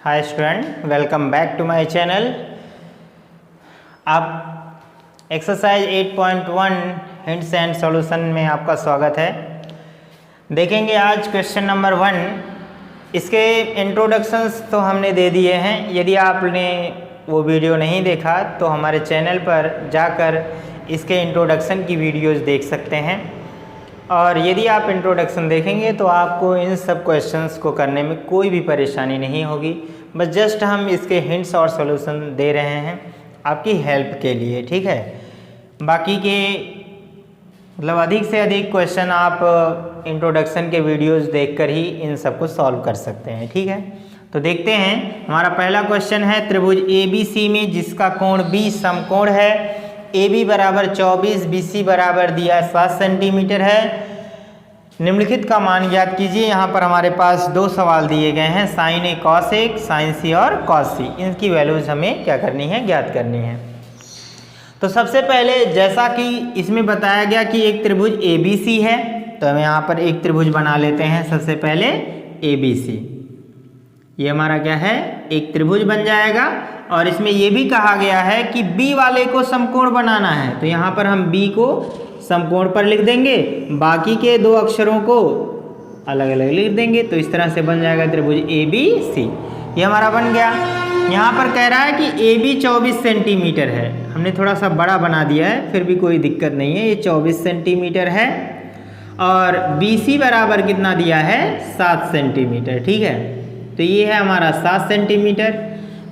Hi student, welcome back to my channel. आप exercise 8.1 hints and solution में आपका स्वागत है। देखेंगे आज क्वेश्चन नंबर 1। इसके इंट्रोडक्शंस तो हमने दे दिए हैं। यदि आपने वो वीडियो नहीं देखा तो हमारे चैनल पर जाकर इसके इंट्रोडक्शन की वीडियोस देख सकते हैं, और यदि आप इंट्रोडक्शन देखेंगे तो आपको इन सब क्वेश्चंस को करने में कोई भी परेशानी नहीं होगी। बस जस्ट हम इसके हिंट्स और सॉल्यूशन दे रहे हैं आपकी हेल्प के लिए, ठीक है। बाकी के मतलब अधिक से अधिक क्वेश्चन आप इंट्रोडक्शन के वीडियोस देखकर ही इन सब को सॉल्व कर सकते हैं, ठीक है। तो देखते हैं, हमारा पहला क्वेश्चन है त्रिभुज ABC में जिसका कोण B समकोण है। AB बराबर 24, BC बराबर दिया 7 सेंटीमीटर है। निम्नलिखित का मान ज्ञात कीजिए। यहाँ पर हमारे पास दो सवाल दिए गए हैं, sine A cos A, sine C और cos C। इनकी वैल्यूज हमें क्या करनी है, ज्ञात करनी है। तो सबसे पहले जैसा कि इसमें बताया गया कि एक त्रिभुज ABC है, तो हम यहाँ पर एक त्रिभुज बना लेते हैं। सबसे पहले ABC, ये हमारा क्या है, एक त्रिभुज बन जाएगा। और इसमें ये भी कहा गया है कि B वाले को समकोण बनाना है, तो यहाँ पर हम B को समकोण पर लिख देंगे, बाकी के दो अक्षरों को अलग अलग लिख देंगे। तो इस तरह से बन जाएगा त्रिभुज ABC। ये हमारा बन गया। यहाँ पर कह रहा है कि AB 24 सेंटीमीटर है। हमने थोड़ा सा बड़ा बना दिया है, फिर भी कोई दिक्कत नहीं है। ये 24 सेंटीमीटर है और BC बराबर कितना दिया है, 7 सेंटीमीटर, ठीक है। तो ये है हमारा 7 सेंटीमीटर।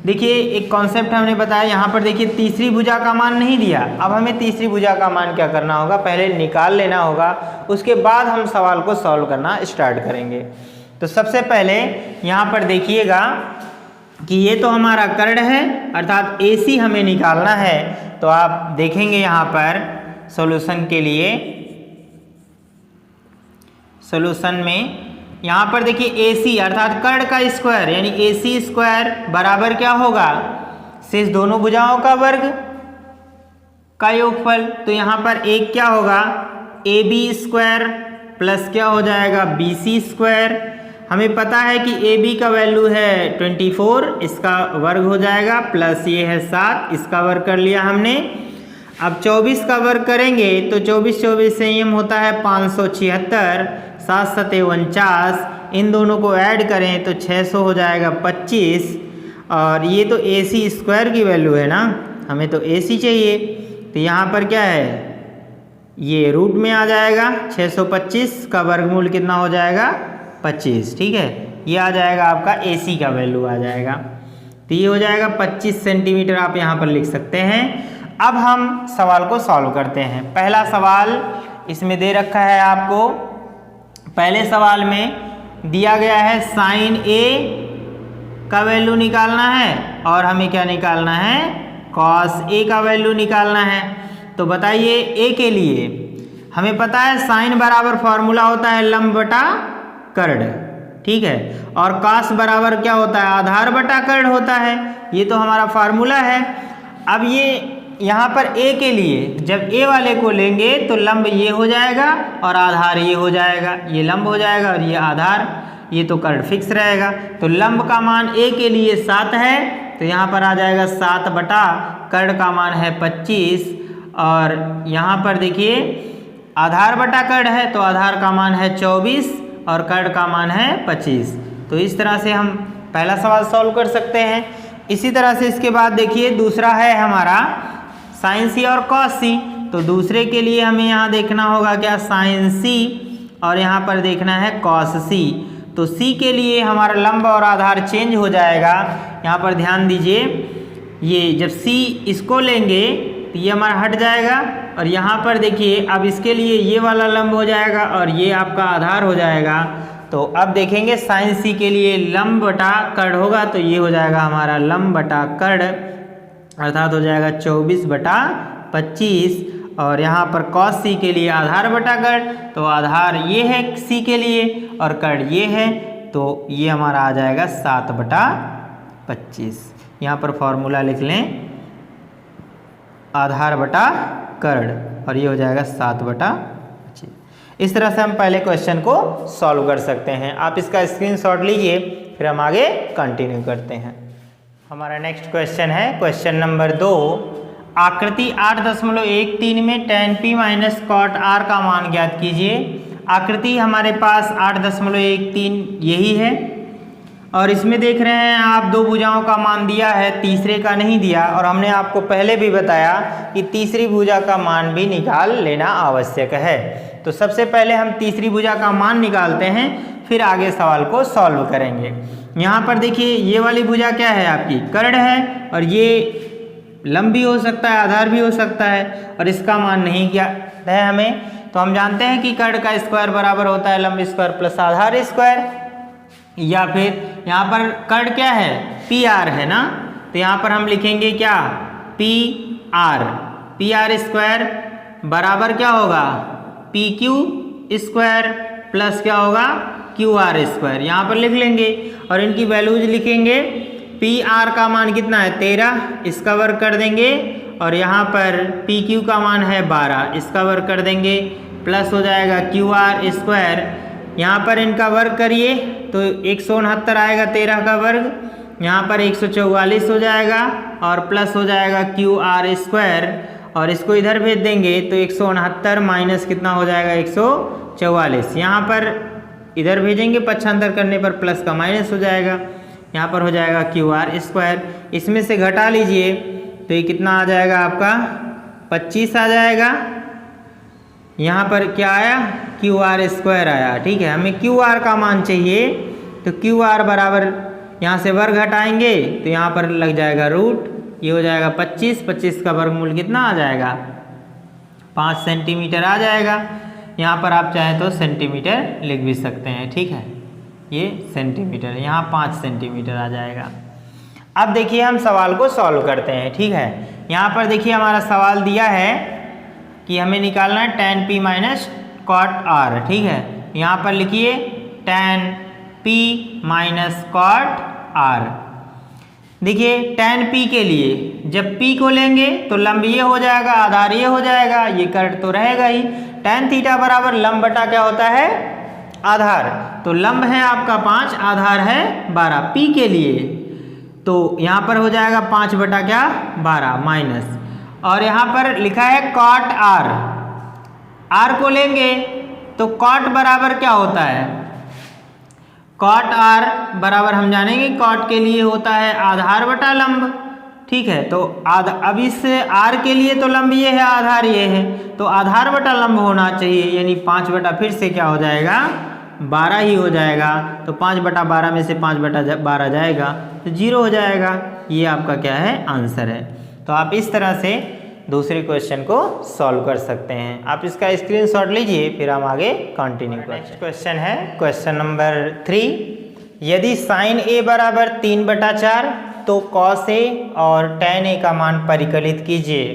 देखिए एक कॉन्सेप्ट हमने बताया, यहाँ पर देखिए तीसरी भुजा का मान नहीं दिया। अब हमें तीसरी भुजा का मान क्या करना होगा, पहले निकाल लेना होगा, उसके बाद हम सवाल को सॉल्व करना स्टार्ट करेंगे। तो सबसे पहले यहाँ पर देखिएगा कि ये तो हमारा कर्ण है, अर्थात AC हमें निकालना है। तो आप देखेंगे यहाँ पर सॉल्यूशन के लिए, सॉल्यूशन में यहाँ पर देखिए AC अर्थात कर्ण का स्क्वायर यानी AC स्क्वायर बराबर क्या होगा, शेष दोनों भुजाओं का वर्ग का योगफल। तो यहाँ पर एक क्या होगा, AB स्क्वायर प्लस क्या हो जाएगा, BC स्क्वायर। हमें पता है कि AB का वैल्यू है 24, इसका वर्ग हो जाएगा, प्लस ये है 7, इसका वर्ग कर लिया हमने। अब 24 का वर्ग करेंगे तो 24 संयम होता है 576, 7 7 49, इन दोनों को ऐड करें तो 600 हो जाएगा 25। और ये तो AC स्क्वायर की वैल्यू है ना, हमें तो AC चाहिए। तो यहाँ पर क्या है, ये रूट में आ जाएगा। 625 का वर्गमूल कितना हो जाएगा, 25, ठीक है। ये आ जाएगा आपका AC का वैल्यू आ जाएगा। तो ये हो जाएगा 25 सेंटीमीटर, आप यहाँ पर लिख सकते हैं। अब हम सवाल को सॉल्व करते हैं। पहला सवाल इसमें दे रखा है आपको। पहले सवाल में दिया गया है साइन A का वैल्यू निकालना है और हमें क्या निकालना है, कॉस A का वैल्यू निकालना है। तो बताइए A के लिए हमें पता है साइन बराबर फॉर्मूला होता है लंब बटा कर्ण, ठीक है। और कॉस बराबर क्या होता है, आधार बटा कर्ण होता है। ये तो हमारा फार्मूला है। अब ये यहाँ पर A के लिए जब A वाले को लेंगे तो लंब ये हो जाएगा और आधार ये हो जाएगा। ये लंब हो जाएगा और ये आधार, ये तो कर्ण फिक्स रहेगा। तो लंब का मान A के लिए 7 है, तो यहाँ पर आ जाएगा 7 बटा कर्ण का मान है 25। और यहाँ पर देखिए आधार बटा कर्ण है, तो आधार का मान है 24 और कर्ण का मान है 25। तो इस तरह से हम पहला सवाल सॉल्व कर सकते हैं। इसी तरह से इसके बाद देखिए दूसरा है हमारा साइन C और cos C। तो दूसरे के लिए हमें यहाँ देखना होगा क्या, साइन C, और यहाँ पर देखना है cos C। तो C के लिए हमारा लंब और आधार चेंज हो जाएगा। यहाँ पर ध्यान दीजिए, ये जब C इसको लेंगे तो ये हमारा हट जाएगा, और यहाँ पर देखिए अब इसके लिए ये वाला लंब हो जाएगा और ये आपका आधार हो जाएगा। तो अब देखेंगे साइन C के लिए लंब बटा कर्ण होगा, तो ये हो जाएगा हमारा लंब बटा कर्ण, अर्थात हो जाएगा 24 बटा 25। और यहाँ पर cos C के लिए आधार बटा कर्ण, तो आधार ये है C के लिए और कर्ण ये है, तो ये हमारा आ जाएगा 7 बटा 25। यहाँ पर फॉर्मूला लिख लें, आधार बटा कर्ण, और ये हो जाएगा 7 बटा 25। इस तरह से हम पहले क्वेश्चन को सॉल्व कर सकते हैं। आप इसका स्क्रीनशॉट लीजिए फिर हम आगे कंटिन्यू करते हैं। हमारा नेक्स्ट क्वेश्चन है क्वेश्चन नंबर 2। आकृति 8.13 में tan p minus cot r का मान ज्ञात कीजिए। आकृति हमारे पास 8.13 यही है और इसमें देख रहे हैं आप दो भुजाओं का मान दिया है, तीसरे का नहीं दिया। और हमने आपको पहले भी बताया कि तीसरी भुजा का मान भी निकाल लेना आवश्यक है। तो सबसे पहले हम तीसरी भुजा का मान निकालते हैं, फिर आगे सवाल को सॉल्व करेंगे। यहाँ पर देखिए ये वाली भुजा क्या है आपकी, कर्ण है, और ये लंब भी हो सकता है, आधार भी हो सकता है, और इसका मान नहीं ज्ञात है हमें। तो हम जानते हैं कि कर्ण का स्क्वायर बराबर होता है लंब स्क्वायर प्लस आधार स्क्वायर, या फिर यहाँ पर कर्ण क्या है, पी आर है ना, तो यहाँ पर हम लिखेंगे क्या, पी आर स्क्वायर बराबर क्या होगा, पी क्यू स्क्वायर प्लस क्या होगा, क्यू आर स्क्वायर। यहाँ पर लिख लेंगे और इनकी वैल्यूज लिखेंगे। पी आर का मान कितना है 13, इसका वर्ग कर देंगे, और यहाँ पर पी क्यू का मान है 12, इसका वर्ग कर देंगे, प्लस हो जाएगा क्यू आर स्क्वायर। यहाँ पर इनका वर्ग करिए तो 169 आएगा 13 का वर्ग, यहाँ पर 144 हो जाएगा, और प्लस हो जाएगा क्यू आर स्क्वायर, और इसको इधर भेज देंगे तो 169 माइनस कितना हो जाएगा 144। यहाँ पर इधर भेजेंगे, पक्षांतर करने पर प्लस का माइनस हो जाएगा, यहाँ पर हो जाएगा क्यू आर स्क्वायर। इसमें से घटा लीजिए तो ये कितना आ जाएगा आपका 25 आ जाएगा। यहाँ पर क्या आया, क्यू आर स्क्वायर आया। ठीक है, हमें क्यू आर का मान चाहिए, तो क्यू आर बराबर यहाँ से वर्ग हटाएंगे तो यहाँ पर लग जाएगा रूट, ये हो जाएगा 25 का वर्गमूल कितना आ जाएगा 5 सेंटीमीटर आ जाएगा। यहाँ पर आप चाहें तो सेंटीमीटर लिख भी सकते हैं। ठीक है, ये सेंटीमीटर, यहाँ 5 सेंटीमीटर आ जाएगा। अब देखिए हम सवाल को सॉल्व करते हैं। ठीक है, यहाँ पर देखिए हमारा सवाल दिया है कि हमें निकालना है tan p minus cot r। ठीक है, यहाँ पर लिखिए tan p minus cot r। देखिए tan p के लिए जब p को लेंगे तो लंब ये हो जाएगा, आधार ये हो जाएगा, ये कर्ण तो रहेगा ही। tan थीटा बराबर लंब बटा क्या होता है, आधार। तो लंब है आपका 5, आधार है 12 p के लिए, तो यहाँ पर हो जाएगा 5 बटा क्या 12 माइनस, और यहाँ पर लिखा है cot r। r को लेंगे तो cot बराबर क्या होता है, cot r बराबर हम जानेंगे cot के लिए होता है आधार बटा लंब। ठीक है, तो अब इस r के लिए तो लंब ये है, आधार ये है, तो आधार बटा लंब होना चाहिए, यानी 5 बटा फिर से क्या हो जाएगा 12 ही हो जाएगा। तो 5 बटा 12 में से 5 बटा 12 जाएगा तो 0 हो जाएगा। ये आपका क्या है, आंसर है। तो आप इस तरह से दूसरे क्वेश्चन को सॉल्व कर सकते हैं। आप इसका स्क्रीनशॉट लीजिए, फिर हम आगे कंटिन्यू करते हैं। नेक्स्ट क्वेश्चन है क्वेश्चन नंबर 3। यदि साइन ए बराबर 3/4 तो कॉस ए और tan ए का मान परिकलित कीजिए।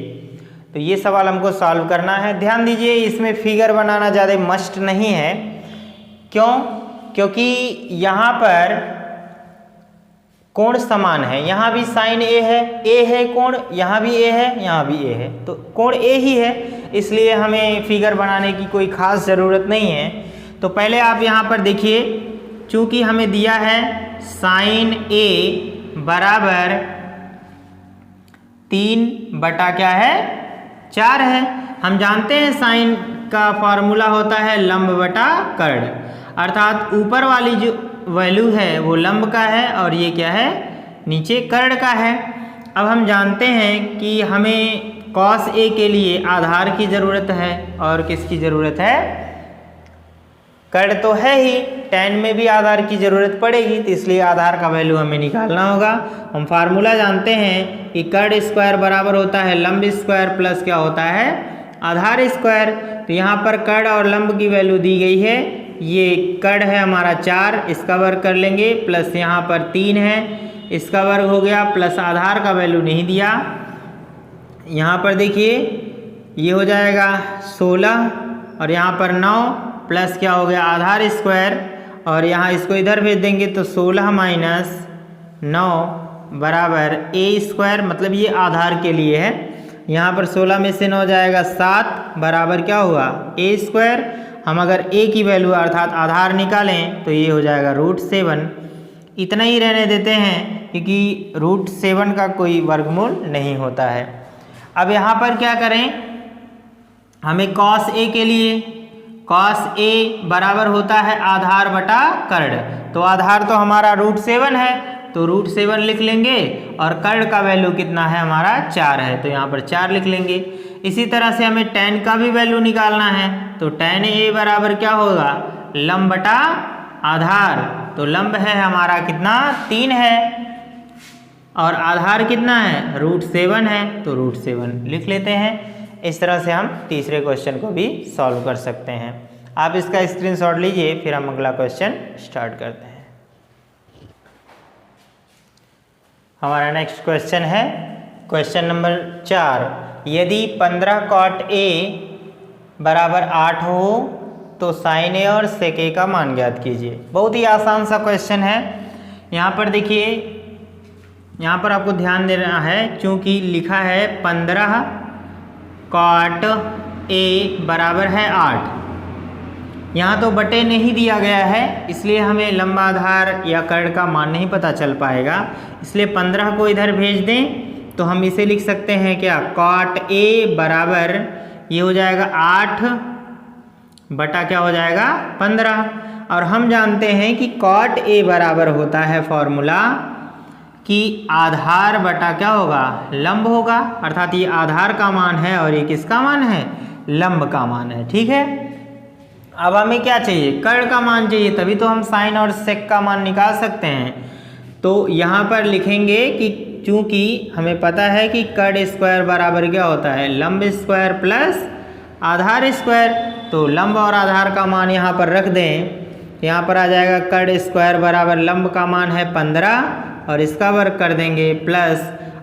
तो ये सवाल हमको सॉल्व करना है। ध्यान दीजिए, इसमें फिगर बनाना ज़्यादा मस्ट नहीं है। क्यों? क्योंकि यहाँ पर कोण समान है, यहाँ भी साइन ए है कोण, यहाँ भी ए है, यहाँ भी ए है, तो कोण ए ही है, इसलिए हमें फिगर बनाने की कोई खास ज़रूरत नहीं है। तो पहले आप यहाँ पर देखिए, चूँकि हमें दिया है साइन ए बराबर 3 बटा क्या है 4 है। हम जानते हैं साइन का फॉर्मूला होता है लंब बटा कर्ण, अर्थात ऊपर वाली जो वैल्यू है वो लंब का है और ये क्या है नीचे कर्ण का है। अब हम जानते हैं कि हमें कॉस ए के लिए आधार की ज़रूरत है और किसकी ज़रूरत है, कर्ण तो है ही, tan में भी आधार की ज़रूरत पड़ेगी, तो इसलिए आधार का वैल्यू हमें निकालना होगा। हम फार्मूला जानते हैं कि कर्ण स्क्वायर बराबर होता है लंब स्क्वायर प्लस क्या होता है आधार स्क्वायर। तो यहाँ पर कर्ण और लंब की वैल्यू दी गई है, ये कर्ण है हमारा 4, इसका वर्ग कर लेंगे, प्लस यहाँ पर 3 है, इसका वर्ग हो गया, प्लस आधार का वैल्यू नहीं दिया। यहाँ पर देखिए ये हो जाएगा 16 और यहाँ पर 9 प्लस क्या हो गया आधार स्क्वायर, और यहाँ इसको इधर भेज देंगे तो 16 माइनस 9 बराबर ए स्क्वायर, मतलब ये आधार के लिए है। यहाँ पर 16 में से 9 जाएगा 7 बराबर क्या हुआ ए स्क्वायर। हम अगर ए की वैल्यू अर्थात आधार निकालें तो ये हो जाएगा √7। इतना ही रहने देते हैं क्योंकि √7 का कोई वर्गमूल नहीं होता है। अब यहाँ पर क्या करें, हमें cos A के लिए cos A बराबर होता है आधार बटा कर्ण। तो आधार तो हमारा √7 है तो √7 लिख लेंगे और कर्ण का वैल्यू कितना है हमारा 4 है तो यहाँ पर 4 लिख लेंगे। इसी तरह से हमें tan का भी वैल्यू निकालना है तो tan A बराबर क्या होगा, लंब बटा आधार। तो लंब है हमारा कितना 3 है और आधार कितना है √7 है तो √7 लिख लेते हैं। इस तरह से हम तीसरे क्वेश्चन को भी सॉल्व कर सकते हैं। आप इसका स्क्रीनशॉट लीजिए, फिर हम अगला क्वेश्चन स्टार्ट करते हैं। हमारा नेक्स्ट क्वेश्चन है क्वेश्चन नंबर 4। यदि 15 cot A बराबर 8 हो तो sin A और sec A का मान ज्ञात कीजिए। बहुत ही आसान सा क्वेश्चन है। यहाँ पर देखिए, यहाँ पर आपको ध्यान देना है क्योंकि लिखा है 15 cot A बराबर है 8। यहाँ तो बटे नहीं दिया गया है इसलिए हमें लंब आधार या कर्ण का मान नहीं पता चल पाएगा, इसलिए 15 को इधर भेज दें तो हम इसे लिख सकते हैं क्या, cot A बराबर ये हो जाएगा 8 बटा क्या हो जाएगा 15। और हम जानते हैं कि cot A बराबर होता है फॉर्मूला कि आधार बटा क्या होगा, लंब होगा। अर्थात ये आधार का मान है और ये किसका मान है, लंब का मान है। ठीक है, अब हमें क्या चाहिए, कर्ण का मान चाहिए, तभी तो हम साइन और सेक का मान निकाल सकते हैं। तो यहाँ पर लिखेंगे कि चूंकि हमें पता है कि कर्ण स्क्वायर बराबर क्या होता है, लंब स्क्वायर प्लस आधार स्क्वायर। तो लंब और आधार का मान यहाँ पर रख दें, यहाँ पर आ जाएगा कर्ण स्क्वायर बराबर लंब का मान है 15 और इसका वर्ग कर देंगे प्लस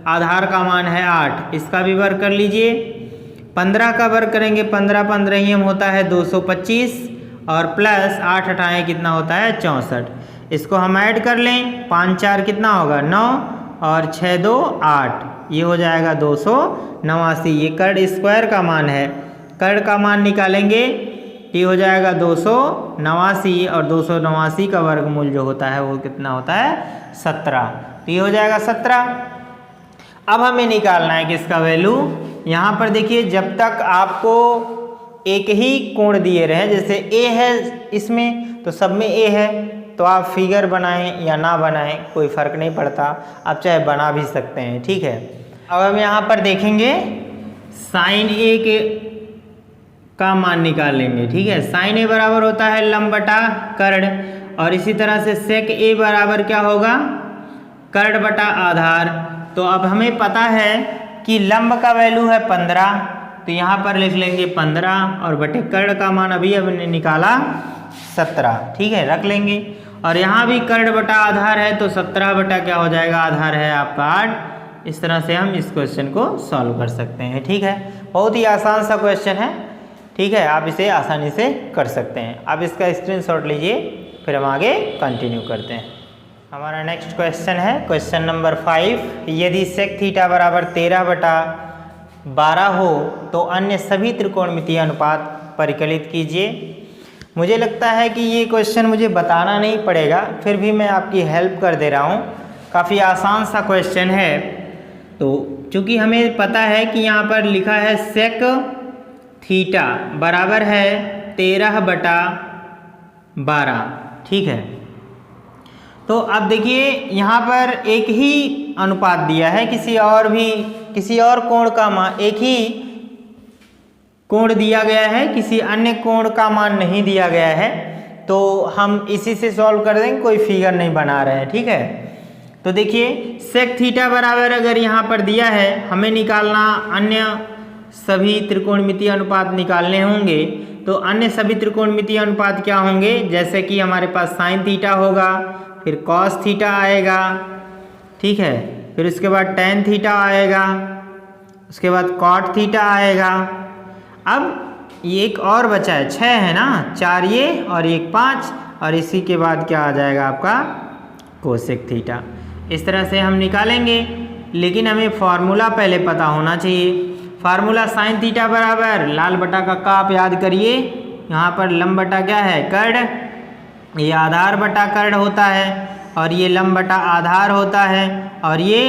आधार का मान है 8, इसका भी वर्ग कर लीजिए। 15 का वर्ग करेंगे 15 15 होता है 225 और प्लस 8 हटाएं कितना होता है 64। इसको हम ऐड कर लें, 5 4 कितना होगा 9 और 6 2 8, ये हो जाएगा 289। ये कर्ण स्क्वायर का मान है, कर्ण का मान निकालेंगे ये हो जाएगा 289 और 289 का वर्गमूल जो होता है वो कितना होता है 17, तो ये हो जाएगा 17। अब हमें निकालना है किसका वैल्यू, यहाँ पर देखिए जब तक आपको एक ही कोण दिए रहे, जैसे A है इसमें तो सब में A है, तो आप फिगर बनाएं या ना बनाएं कोई फ़र्क नहीं पड़ता, आप चाहे बना भी सकते हैं। ठीक है, अब हम यहाँ पर देखेंगे साइन A का मान निकाल लेंगे। ठीक है, साइन A बराबर होता है लंब बटा कर्ण और इसी तरह से सेक A बराबर क्या होगा, कर्ण बटा आधार। तो अब हमें पता है कि लंब का वैल्यू है 15, तो यहाँ पर लिख लेंगे 15 और बटे कर्ण का मान अभी हमने निकाला 17। ठीक है, रख लेंगे और यहाँ भी कर्ण बटा आधार है तो 17 बटा क्या हो जाएगा, आधार है आपका 8। इस तरह से हम इस क्वेश्चन को सॉल्व कर सकते हैं। ठीक है, बहुत ही आसान सा क्वेश्चन है। ठीक है, आप इसे आसानी से कर सकते हैं। आप इसका स्क्रीनशॉट लीजिए, फिर हम आगे कंटिन्यू करते हैं। हमारा नेक्स्ट क्वेश्चन है क्वेश्चन नंबर 5। यदि सेक थीटा बराबर 13 बटा 12 हो तो अन्य सभी त्रिकोणमितीय अनुपात परिकलित कीजिए। मुझे लगता है कि ये क्वेश्चन मुझे बताना नहीं पड़ेगा, फिर भी मैं आपकी हेल्प कर दे रहा हूँ। काफ़ी आसान सा क्वेश्चन है। तो चूँकि हमें पता है कि यहाँ पर लिखा है सेक थीटा बराबर है 13 बटा 12। ठीक है, तो अब देखिए यहाँ पर एक ही अनुपात दिया है, किसी और कोण का मान, एक ही कोण दिया गया है, किसी अन्य कोण का मान नहीं दिया गया है। तो हम इसी से सॉल्व कर देंगे, कोई फिगर नहीं बना रहे हैं। ठीक है, तो देखिए सेक थीटा बराबर अगर यहाँ पर दिया है, हमें निकालना अन्य सभी त्रिकोणमितीय अनुपात निकालने होंगे। तो अन्य सभी त्रिकोणमितीय अनुपात क्या होंगे, जैसे कि हमारे पास साइन थीटा होगा, फिर कॉस थीटा आएगा। ठीक है, फिर उसके बाद टेन थीटा आएगा, उसके बाद कॉट थीटा आएगा। अब ये एक और बचा है, 6 है ना, 4 ये और एक 5, और इसी के बाद क्या आ जाएगा आपका कोसेक थीटा। इस तरह से हम निकालेंगे, लेकिन हमें फॉर्मूला पहले पता होना चाहिए। फार्मूला साइन थीटा बराबर लाल बटा का आप याद करिए, यहाँ पर लंब बटा क्या है कर्ण, ये आधार बटा कर्ण होता है, और ये लंब बटा आधार होता है, और ये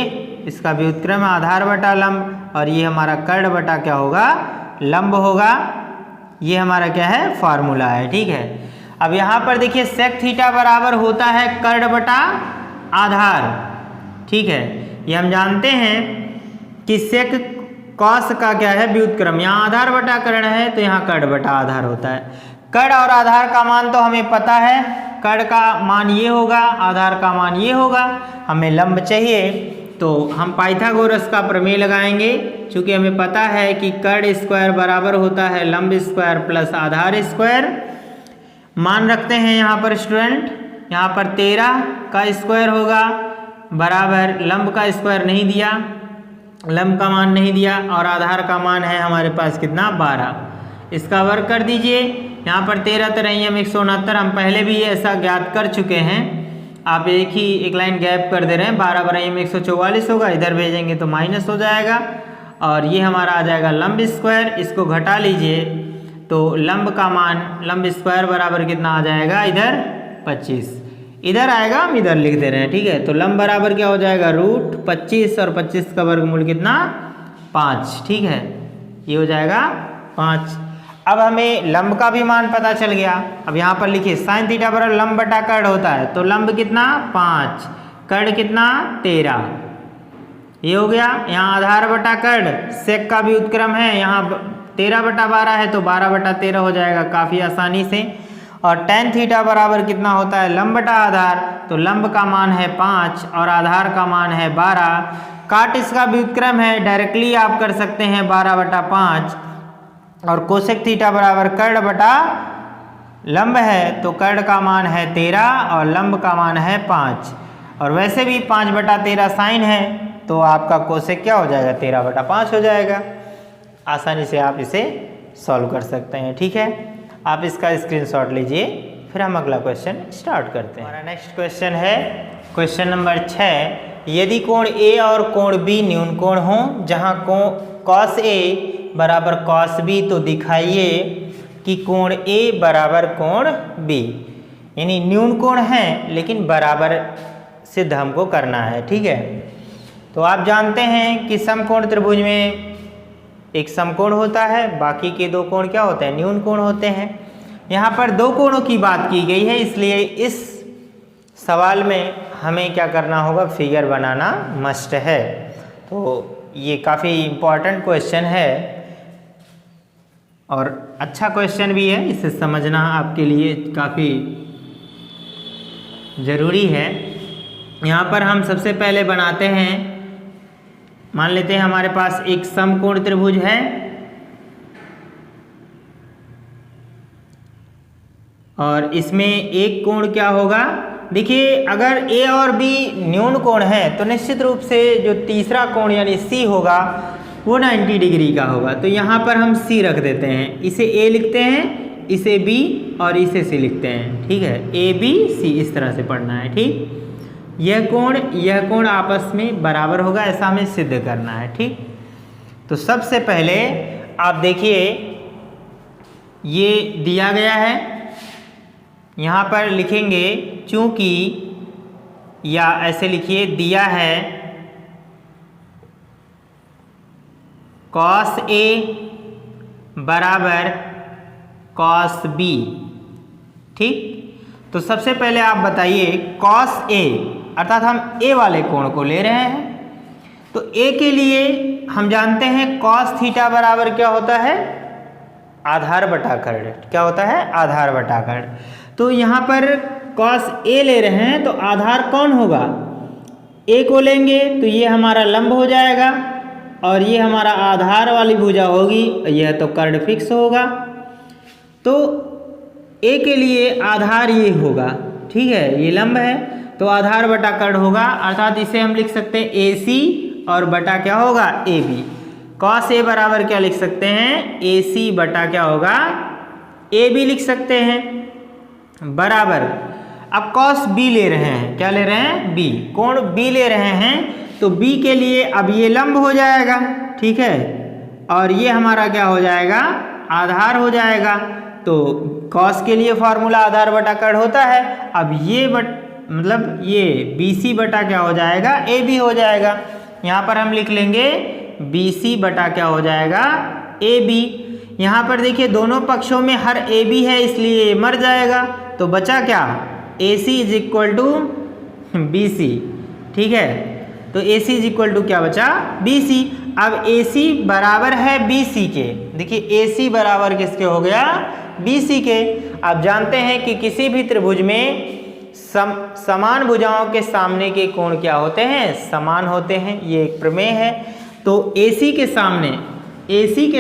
इसका व्युत्क्रम आधार बटा लंब, और ये हमारा कर्ण बटा क्या होगा, लंब होगा। ये हमारा क्या है, फार्मूला है। ठीक है, अब यहाँ पर देखिए सेक थीटा बराबर होता है कर्ण बटा आधार। ठीक है, ये हम जानते हैं कि सेक कॉस का क्या है, व्युत्क्रम, यहाँ आधार बटा कर्ण है तो यहाँ कर्ण बटा आधार होता है। कर्ण और आधार का मान तो हमें पता है, कर्ण का मान ये होगा, आधार का मान ये होगा। हमें लंब चाहिए तो हम पाइथागोरस का प्रमेय लगाएंगे, क्योंकि हमें पता है कि कर्ण स्क्वायर बराबर होता है लंब स्क्वायर प्लस आधार स्क्वायर। मान रखते हैं यहाँ पर स्टूडेंट, यहाँ पर 13 का स्क्वायर होगा बराबर लंब का स्क्वायर नहीं दिया, लंब का मान नहीं दिया, और आधार का मान है हमारे पास कितना, 12। इसका वर्ग कर दीजिए। यहाँ पर 13 तरह 169, हम पहले भी ऐसा ज्ञात कर चुके हैं। आप एक लाइन गैप कर दे रहे हैं, 12 बराबर 144 होगा, इधर भेजेंगे तो माइनस हो जाएगा, और ये हमारा आ जाएगा लंब स्क्वायर। इसको घटा लीजिए तो लंब का मान, लंब स्क्वायर बराबर कितना आ जाएगा, इधर 25, इधर आएगा, हम इधर लिख दे रहे हैं। ठीक है, तो लंब बराबर क्या हो जाएगा, √25, और 25 का वर्गमूल कितना, 5। ठीक है, ये हो जाएगा 5। अब हमें लंब का भी मान पता चल गया। अब यहाँ पर लिखिए साइन थीटा बराबर लंब बटा कर्ण होता है, तो लंब कितना, 5, कर्ण कितना, 13। ये हो गया। यहाँ आधार बटा कर्ण, सेक का भी उत्क्रम है, यहाँ 13 बटा 12 है तो 12 बटा 13 हो जाएगा काफ़ी आसानी से। और tan थीटा बराबर कितना होता है, लंब बटा आधार, तो लंब का मान है 5 और आधार का मान है 12। काट इसका व्युत्क्रम है, डायरेक्टली आप कर सकते हैं 12 बटा 5, और कोसेक थीटा बराबर कर्ण बटा लंब है, तो कर्ण का मान है 13 और लंब का मान है 5, और वैसे भी 5 बटा 13 साइन है, तो आपका कोसेक क्या हो जाएगा, 13 बटा 5 हो जाएगा। आसानी से आप इसे सॉल्व कर सकते हैं। ठीक है, आप इसका स्क्रीनशॉट लीजिए, फिर हम अगला क्वेश्चन स्टार्ट करते हैं। हमारा नेक्स्ट क्वेश्चन है क्वेश्चन नंबर 6। यदि कोण ए और कोण बी न्यून कोण हो, जहाँ कॉस ए बराबर कॉस बी, तो दिखाइए कि कोण ए बराबर कोण बी। यानी न्यून कोण है लेकिन बराबर सिद्ध हमको करना है। ठीक है, तो आप जानते हैं कि समकोण त्रिभुज में एक समकोण होता है, बाकी के 2 कोण क्या होते हैं, न्यून कोण होते हैं। यहाँ पर 2 कोणों की बात की गई है, इसलिए इस सवाल में हमें क्या करना होगा, फिगर बनाना मस्ट है। तो ये काफ़ी इम्पॉर्टेंट क्वेश्चन है और अच्छा क्वेश्चन भी है, इसे समझना आपके लिए काफ़ी ज़रूरी है। यहाँ पर हम सबसे पहले बनाते हैं, मान लेते हैं हमारे पास एक समकोण त्रिभुज है और इसमें एक कोण क्या होगा, देखिए अगर ए और बी न्यून कोण है तो निश्चित रूप से जो तीसरा कोण यानी सी होगा वो 90 डिग्री का होगा। तो यहाँ पर हम सी रख देते हैं, इसे ए लिखते हैं, इसे बी और इसे सी लिखते हैं। ठीक है, ए बी सी इस तरह से पढ़ना है। ठीक, यह कोण आपस में बराबर होगा, ऐसा हमें सिद्ध करना है। ठीक, तो सबसे पहले आप देखिए ये दिया गया है, यहाँ पर लिखेंगे चूंकि, या ऐसे लिखिए दिया है कॉस ए बराबर कॉस बी। ठीक, तो सबसे पहले आप बताइए कॉस ए, अर्थात हम ए वाले कोण को ले रहे हैं, तो ए के लिए हम जानते हैं कॉस थीटा बराबर क्या होता है, आधार बटा कर्ण। क्या होता है, आधार बटा कर्ण। तो यहाँ पर कॉस ए ले रहे हैं तो आधार कौन होगा, ए को लेंगे तो ये हमारा लंब हो जाएगा और ये हमारा आधार वाली भुजा होगी, यह तो कर्ण फिक्स होगा। तो ए के लिए आधार ये होगा, ठीक है, ये लंब है तो आधार बटा कर्ण होगा, अर्थात इसे हम लिख सकते हैं ए सी और बटा क्या होगा, ए बी। कॉस ए बराबर क्या लिख सकते हैं, ए सी बटा क्या होगा, ए बी लिख सकते हैं, बराबर। अब कॉस बी ले रहे हैं, क्या ले रहे हैं, बी, कोण बी ले रहे हैं, तो बी के लिए अब ये लंब हो जाएगा, ठीक है, और ये हमारा क्या हो जाएगा, आधार हो जाएगा। तो कॉस के लिए फॉर्मूला आधार बटा कर्ण होता है। अब ये मतलब ये BC बटा क्या हो जाएगा, AB हो जाएगा। यहाँ पर हम लिख लेंगे BC बटा क्या हो जाएगा, AB। यहाँ पर देखिए दोनों पक्षों में हर AB है इसलिए मर जाएगा, तो बचा क्या, AC is equal to BC। ठीक है, तो AC इज इक्वल टू क्या बचा, BC। अब AC बराबर है BC के, देखिए AC बराबर किसके हो गया, BC के। आप जानते हैं कि किसी भी त्रिभुज में समान भुजाओं के सामने के कोण क्या होते हैं, समान होते हैं, ये एक प्रमेय है। तो AC के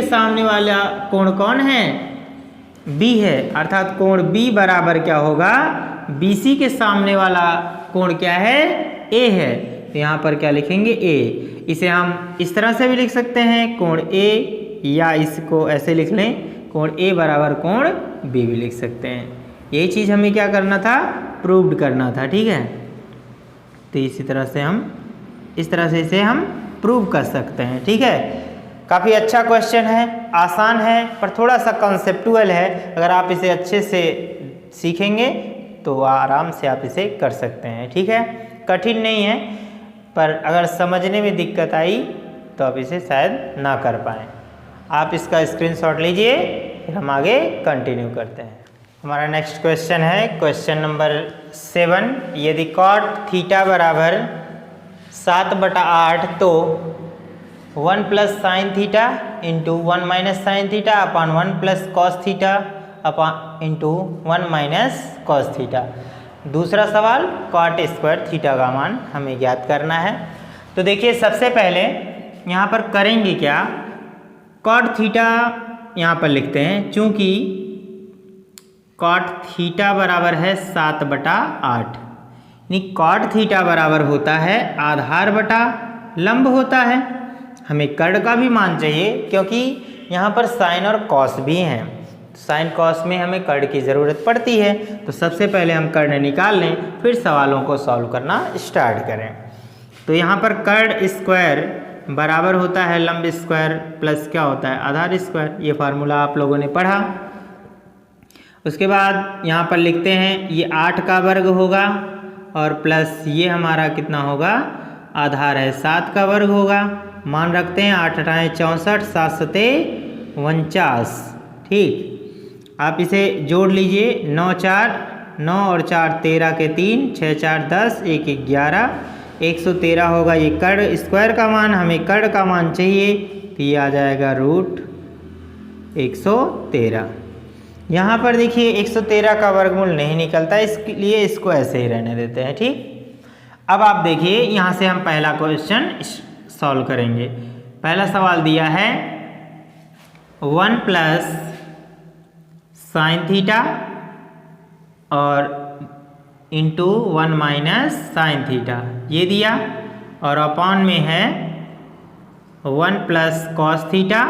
सामने वाला कोण कौन है, B है, अर्थात कोण B बराबर क्या होगा, BC के सामने वाला कोण क्या है, A है। तो यहाँ पर क्या लिखेंगे, A। इसे हम इस तरह से भी लिख सकते हैं कोण A, या इसको ऐसे लिख लें कोण A बराबर कोण B भी लिख सकते हैं। यही चीज़ हमें क्या करना था, प्रूव्ड करना था। ठीक है, तो इसी तरह से हम इस तरह से इसे हम प्रूव कर सकते हैं। ठीक है, काफ़ी अच्छा क्वेश्चन है, आसान है पर थोड़ा सा कॉन्सेप्टुअल है। अगर आप इसे अच्छे से सीखेंगे तो आराम से आप इसे कर सकते हैं। ठीक है, कठिन नहीं है, पर अगर समझने में दिक्कत आई तो आप इसे शायद ना कर पाएँ। आप इसका स्क्रीनशॉट लीजिए, फिर हम आगे कंटिन्यू करते हैं। हमारा नेक्स्ट क्वेश्चन है क्वेश्चन नंबर 7। यदि कॉट थीटा बराबर 7/8 तो 1 plus sine theta into 1 minus sine theta upon 1 plus cos theta upon into 1 minus cos theta. दूसरा सवाल, कॉट स्क्वायर थीटा का मान हमें ज्ञात करना है। तो देखिए सबसे पहले यहाँ पर करेंगे क्या, कॉट थीटा यहाँ पर लिखते हैं, चूँकि कॉट थीटा बराबर है 7/8, यानी कॉट थीटा बराबर होता है आधार बटा लंब होता है। हमें कर्ण का भी मान चाहिए क्योंकि यहाँ पर साइन और कॉस भी हैं, साइन कॉस में हमें कर्ण की ज़रूरत पड़ती है। तो सबसे पहले हम कर्ण निकाल लें, फिर सवालों को सॉल्व करना स्टार्ट करें। तो यहाँ पर कर्ण स्क्वायर बराबर होता है लंब स्क्वायर प्लस क्या होता है, आधार स्क्वायर। ये फार्मूला आप लोगों ने पढ़ा। उसके बाद यहाँ पर लिखते हैं ये 8 का वर्ग होगा और प्लस ये हमारा कितना होगा, आधार है 7 का वर्ग होगा। मान रखते हैं 8 × 8 = 64, 7 × 7 = 49। ठीक, आप इसे जोड़ लीजिए, 9 × 4 = 9 और 4 = 13 के 3, 6 × 4 = 10, 1 = 11, 113 होगा ये कर्ण स्क्वायर का मान। हमें कर्ण का मान चाहिए तो ये आ जाएगा √113। यहाँ पर देखिए 113 का वर्गमूल नहीं निकलता, इसलिए इसको ऐसे ही रहने देते हैं। ठीक, अब आप देखिए यहाँ से हम पहला क्वेश्चन सॉल्व करेंगे। पहला सवाल दिया है 1 प्लस साइन थीटा और इंटू 1 माइनस साइन थीटा, ये दिया, और अपॉन में है 1 प्लस कॉस थीटा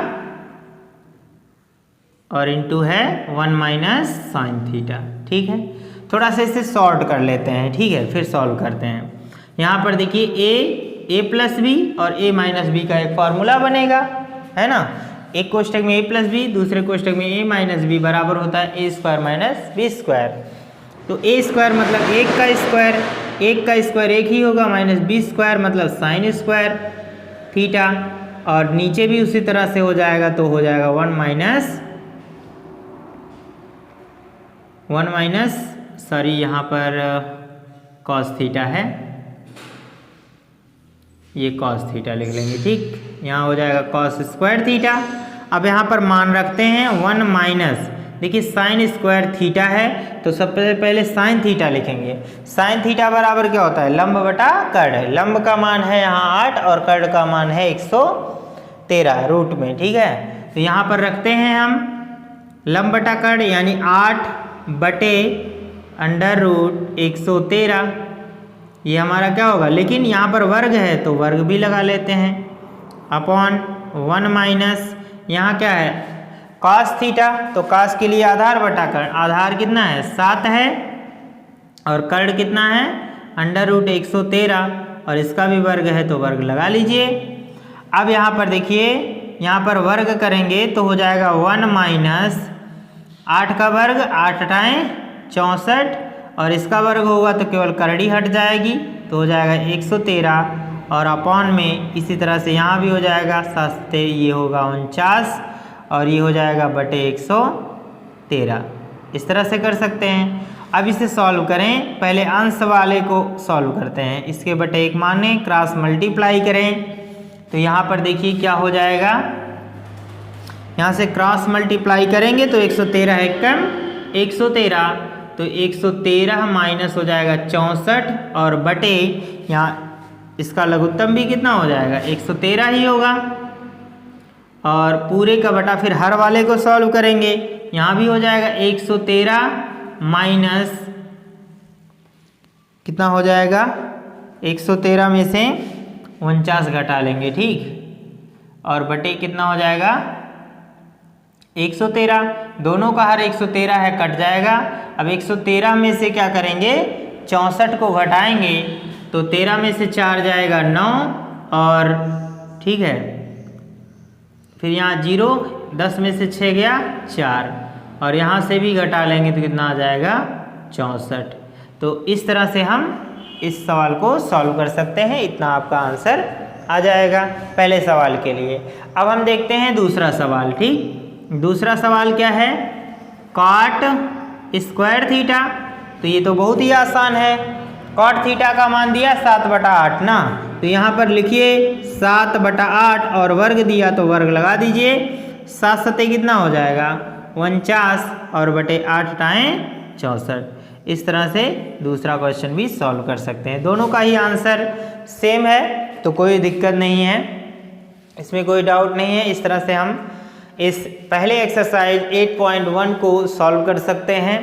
और इंटू है 1 माइनस साइन थीटा। ठीक है, थोड़ा सा इसे सॉर्ट कर लेते हैं। ठीक है, फिर सॉल्व करते हैं। यहाँ पर देखिए a प्लस बी और a माइनस बी का एक फॉर्मूला बनेगा, है ना। एक कोष्टक में a प्लस बी, दूसरे कोष्टक में a माइनस बी बराबर होता है a square minus b square. तो a स्क्वायर मतलब 1 का स्क्वायर, 1 का स्क्वायर 1 ही होगा, माइनस b स्क्वायर मतलब साइन स्क्वायर थीटा, और नीचे भी उसी तरह से हो जाएगा, तो हो जाएगा 1 माइनस सॉरी यहाँ पर कॉस थीटा है, ये कॉस थीटा लिख लेंगे। ठीक, यहाँ हो जाएगा कॉस स्क्वायर थीटा। अब यहाँ पर मान रखते हैं 1 माइनस, देखिए साइन स्क्वायर थीटा है तो सबसे पहले साइन थीटा लिखेंगे। साइन थीटा बराबर क्या होता है, लंब बटा कर्ण। लंब का मान है यहाँ 8 और कर्ण का मान है 113 रूट में। ठीक है, तो यहाँ पर रखते हैं हम लंब बटा कर्ण, यानी 8/√113, ये हमारा क्या होगा, लेकिन यहाँ पर वर्ग है तो वर्ग भी लगा लेते हैं, अपॉन 1 माइनस यहाँ क्या है कॉस थीटा, तो कॉस के लिए आधार बटा कर्ण। आधार कितना है 7 है और कर्ण कितना है √113, और इसका भी वर्ग है तो वर्ग लगा लीजिए। अब यहाँ पर देखिए, यहाँ पर वर्ग करेंगे तो हो जाएगा 1 माइनस 8 का वर्ग, 8 × 8 = 64 और इसका वर्ग होगा तो केवल करड़ी हट जाएगी, तो हो जाएगा 113 और अपॉन में इसी तरह से यहाँ भी हो जाएगा, सस्ते ये होगा 49 और ये हो जाएगा बटे 113। इस तरह से कर सकते हैं। अब इसे सॉल्व करें, पहले अंश वाले को सॉल्व करते हैं। इसके बटे 1 माने क्रॉस मल्टीप्लाई करें तो यहाँ पर देखिए क्या हो जाएगा, यहाँ से क्रॉस मल्टीप्लाई करेंगे तो 113 है कम 113, तो 113 माइनस हो जाएगा 64 और बटे यहाँ इसका लघुत्तम भी कितना हो जाएगा 113 ही होगा। और पूरे का बटा फिर हर वाले को सॉल्व करेंगे, यहाँ भी हो जाएगा 113 माइनस कितना हो जाएगा 113 में से 49 घटा लेंगे, ठीक, और बटे कितना हो जाएगा 113, दोनों का हर 113 है, कट जाएगा। अब 113 में से क्या करेंगे 64 को घटाएंगे तो 13 में से 4 जाएगा 9 और ठीक है, फिर यहाँ 0, 10 में से 6 गया 4 और यहाँ से भी घटा लेंगे तो कितना आ जाएगा 64। तो इस तरह से हम इस सवाल को सॉल्व कर सकते हैं, इतना आपका आंसर आ जाएगा पहले सवाल के लिए। अब हम देखते हैं दूसरा सवाल, ठीक। दूसरा सवाल क्या है, कॉट स्क्वायर थीटा, तो ये तो बहुत ही आसान है। कॉट थीटा का मान दिया 7/8 ना, तो यहाँ पर लिखिए 7/8 और वर्ग दिया तो वर्ग लगा दीजिए, 7 सत्ते कितना हो जाएगा 49 और बटे 8 टाइम 64। इस तरह से दूसरा क्वेश्चन भी सॉल्व कर सकते हैं। दोनों का ही आंसर सेम है तो कोई दिक्कत नहीं है, इसमें कोई डाउट नहीं है। इस तरह से हम इस पहले एक्सरसाइज 8.1 को सॉल्व कर सकते हैं।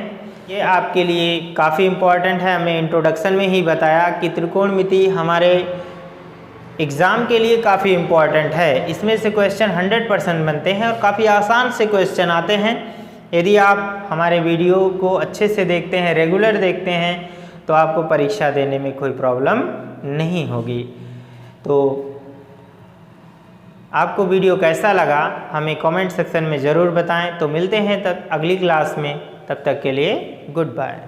ये आपके लिए काफ़ी इम्पॉर्टेंट है, हमने इंट्रोडक्शन में ही बताया कि त्रिकोणमिति हमारे एग्ज़ाम के लिए काफ़ी इम्पॉर्टेंट है। इसमें से क्वेश्चन 100% बनते हैं और काफ़ी आसान से क्वेश्चन आते हैं। यदि आप हमारे वीडियो को अच्छे से देखते हैं, रेगुलर देखते हैं, तो आपको परीक्षा देने में कोई प्रॉब्लम नहीं होगी। तो आपको वीडियो कैसा लगा हमें कमेंट सेक्शन में ज़रूर बताएं। तो मिलते हैं तब अगली क्लास में, तब तक के लिए गुड बाय।